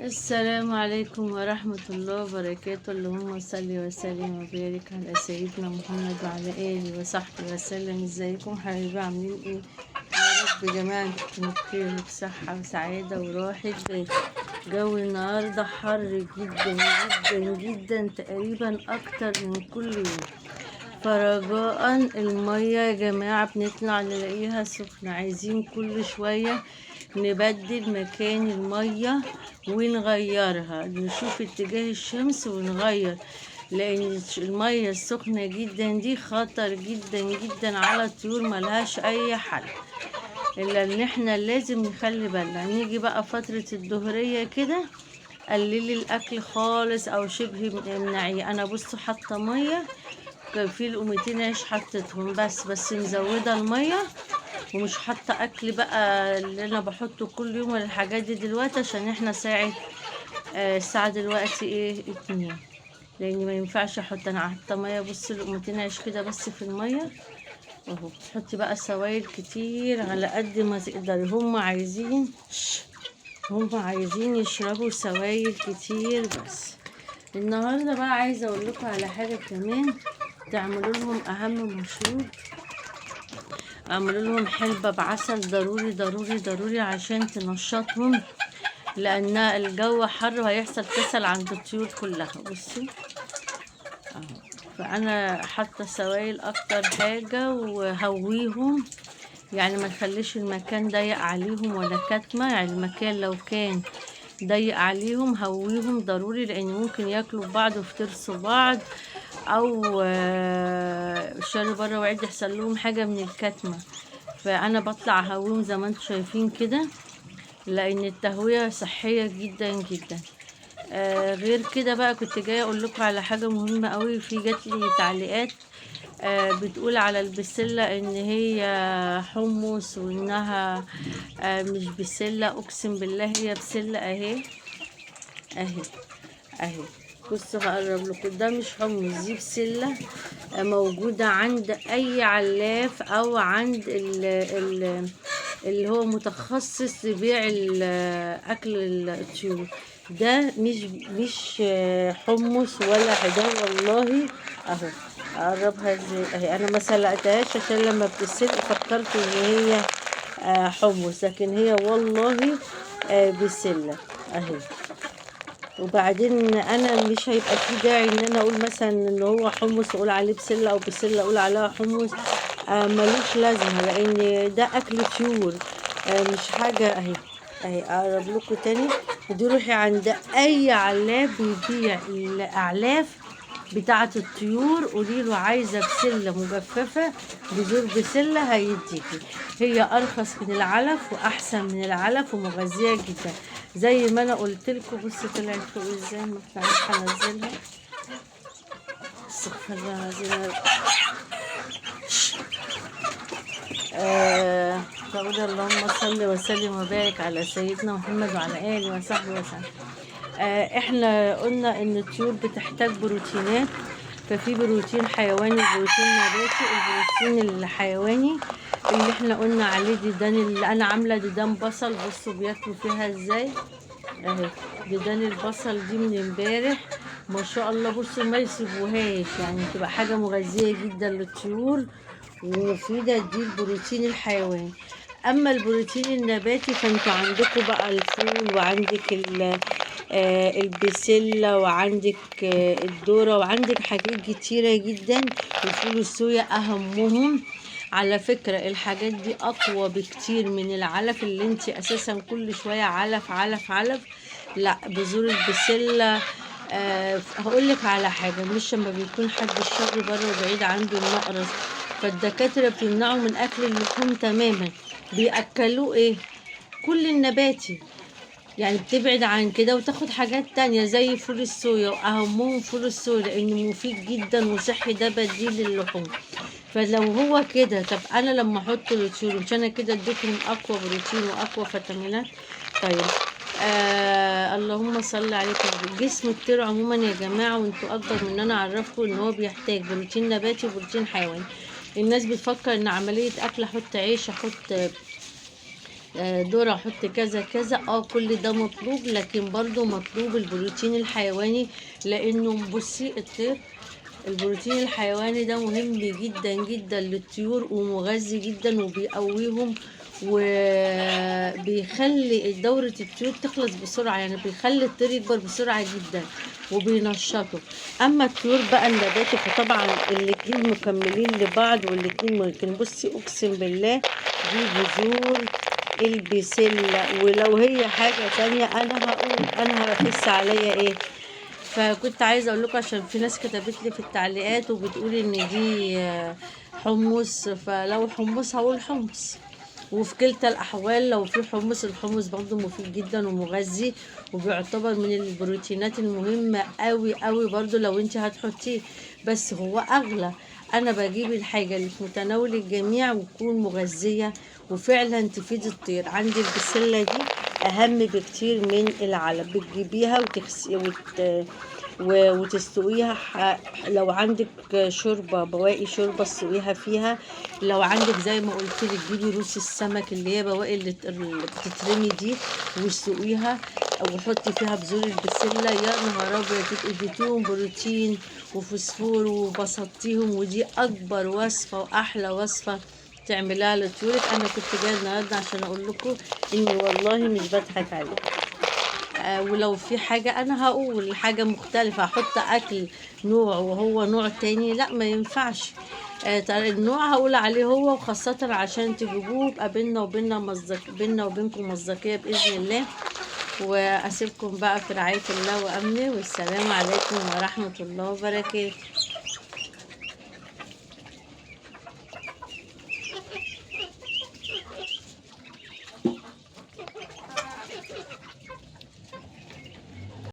السلام عليكم ورحمة الله وبركاته. اللهم صل وسلم وبارك على سيدنا محمد وعلى آله وصحبه وسلم. ازيكم حبايبي، عاملين ايه؟ يا رب جميعا تكونوا بخير وبصحة وسعادة وراحة بال. جو النهاردة حر جدا جدا جدا، تقريبا أكتر من كل يوم. فرجاء المية يا جماعة بنطلع نلاقيها سخنة، عايزين كل شوية نبدل مكان المية ونغيرها، نشوف اتجاه الشمس ونغير، لان المية السخنة جدا دي خطر جدا جدا على الطيور، ملهاش اي حل الا ان احنا لازم نخلي بالنا. نيجي بقى فترة الظهرية كده قللي الاكل خالص او شبه منعيه. انا بصوا حاطه ميه، كان في لقمتين عيش حطيتهم بس مزوده الميه، ومش حاطه اكل بقى اللي انا بحطه كل يوم ولا الحاجات دي دلوقتي، عشان احنا ساعه الساعه دلوقتي 2، لان ما ينفعش احط. انا حاطه ميه، بص لقمتين عيش كده بس في الميه اهو. تحطي بقى سوائل كتير على قد ما تقدري. هم عايزين يشربوا سوائل كتير. بس النهارده بقى عايزه اقول لكم على حاجه كمان تعملوا لهم اهم مشروب. اعملوا لهم حلبة بعسل، ضروري ضروري ضروري عشان تنشطهم، لان الجو حر وهيحصل كسل عند الطيور كلها. بصوا اهو، فانا حاطه سوائل اكتر حاجه وهويهم، يعني ما نخليش المكان ضيق عليهم ولا كتمه. يعني المكان لو كان ضيق عليهم هويهم ضروري، لان ممكن ياكلوا بعض ويفترسوا بعض، او الشر بره وعد يحصل لهم حاجه من الكتمه. فانا بطلع اهويهم زي ما انتم شايفين كده، لان التهويه صحيه جدا جدا. غير كده بقى كنت جايه اقول لكم على حاجه مهمه قوي. في جات لي تعليقات بتقول على البسله ان هي حمص، وانها مش بسله. اقسم بالله هي بسله اهي اهي اهي. بصوا هقرب لكم، ده مش حمص، دي بسله موجوده عند اي علاف او عند اللي هو متخصص لبيع اكل الطيور. ده مش حمص ولا حاجه والله. اهو اقربها ازاي اهي. انا ما سلقتهاش عشان لما بتسلق فكرت ان هي حمص، لكن هي والله بسله اهي. وبعدين انا مش هيبقى في داعي ان انا اقول مثلا ان هو حمص اقول عليه بسله، او بسله اقول عليها حمص. ملوش لازمه، لان ده اكل طيور مش حاجه اهي. اهي اقرب لكم تاني. دي روحي عند اي علاف بيبيع الاعلاف بتاعه الطيور، قولي له عايزه بسله مجففه بذور بسله هيديكي. هي ارخص من العلف واحسن من العلف ومغذيه جدا زي ما انا قلت لكم. بصوا طلعت فوق ازاي، ما بتعرفش انزلها. استغفر الله العظيم. بقول اللهم صل وسلم وبارك على سيدنا محمد وعلى اله وصحبه وسلم. احنا قلنا ان الطيور بتحتاج بروتينات، ففي بروتين حيواني وبروتين نباتي. البروتين الحيواني اللي احنا قلنا عليه ديدان، اللي انا عامله ديدان بصل، بصوا بياكلوا فيها ازاي اهي. ديدان البصل دي من امبارح ما شاء الله، بصوا ما يسيبوهاش، يعني تبقى حاجه مغذيه جدا للطيور ومفيده. دي البروتين الحيواني. اما البروتين النباتي فانتوا عندكم بقى الفول، وعندك البسله، وعندك الذره، وعندك حاجات كتيره جدا. وفول الصويا اهمهم. على فكرة الحاجات دي اقوى بكتير من العلف اللي انت اساسا كل شوية علف علف علف. لا، بذور البسلة. هقولك على حاجة، مش لما بيكون حد الشر بره وبعيد عنده النقرس، فالدكاترة بتمنعه من اكل اللحوم تماما، بيأكلوه ايه؟ كل النباتي. يعني بتبعد عن كده وتاخد حاجات تانية زي فول الصويا، واهمهم فول الصويا لانه مفيد جدا وصحي، ده بديل للحوم. فلو هو كده، طب انا لما احط الطيور مش انا كده اديتهم اقوى بروتين واقوى فيتامينات؟ طيب اللهم صل عليك. جسم الطير عموما يا جماعه، وانتوا اكبر من انا اعرفكم ان هو بيحتاج بروتين نباتي وبروتين حيواني. الناس بتفكر ان عمليه اكل احط عيش، احط ذرة احط كذا كذا. كل ده مطلوب، لكن برضو مطلوب البروتين الحيواني، لانه بصي البروتين الحيواني ده مهم جدا جدا للطيور ومغذي جدا وبيقويهم، وبيخلي دورة الطيور تخلص بسرعة، يعني بيخلي الطير يكبر بسرعة جدا وبينشطه. اما الطيور بقى النباتي فطبعا الاتنين مكملين لبعض، والاتنين ممكن بصي اقسم بالله دي بذور البسلة، ولو هي حاجة تانية انا هقول انا هرخص عليا ايه. فكنت عايزه اقول لكم عشان في ناس كتبت لي في التعليقات وبتقول ان دي حمص، فلو حمص هقول حمص. وفي كلتا الاحوال لو في حمص، الحمص برضو مفيد جدا ومغذي، وبيعتبر من البروتينات المهمه قوي قوي برضو لو انت هتحطيه، بس هو اغلى. انا بجيب الحاجه اللي في متناول الجميع وتكون مغذيه وفعلا تفيد الطير. عندي البسله دي اهم بكتير من العلب، بتجيبيها وتستويها. لو عندك شوربه، بواقي شوربه تسويها فيها. لو عندك زي ما قلت لك جيبي روس السمك اللي هي بواقي اللي بتترمي دي وتسويها، او حطي فيها بذور البسله. يا نهار ابيض، اديتيهم بروتين وفوسفور وبسطتيهم، ودي اكبر وصفه واحلى وصفه تعملها لطيورك. انا كنت جايه النهارده عشان اقول لكم اني والله مش بضحك عليكم. ولو في حاجه انا هقول حاجه مختلفه، احط اكل نوع وهو نوع تاني، لا ما ينفعش. النوع هقول عليه هو، وخاصه عشان تجيبوه يبقى بينا وبينكم مصداقيه باذن الله. واسيبكم بقى في رعايه الله وامنه، والسلام عليكم ورحمه الله وبركاته.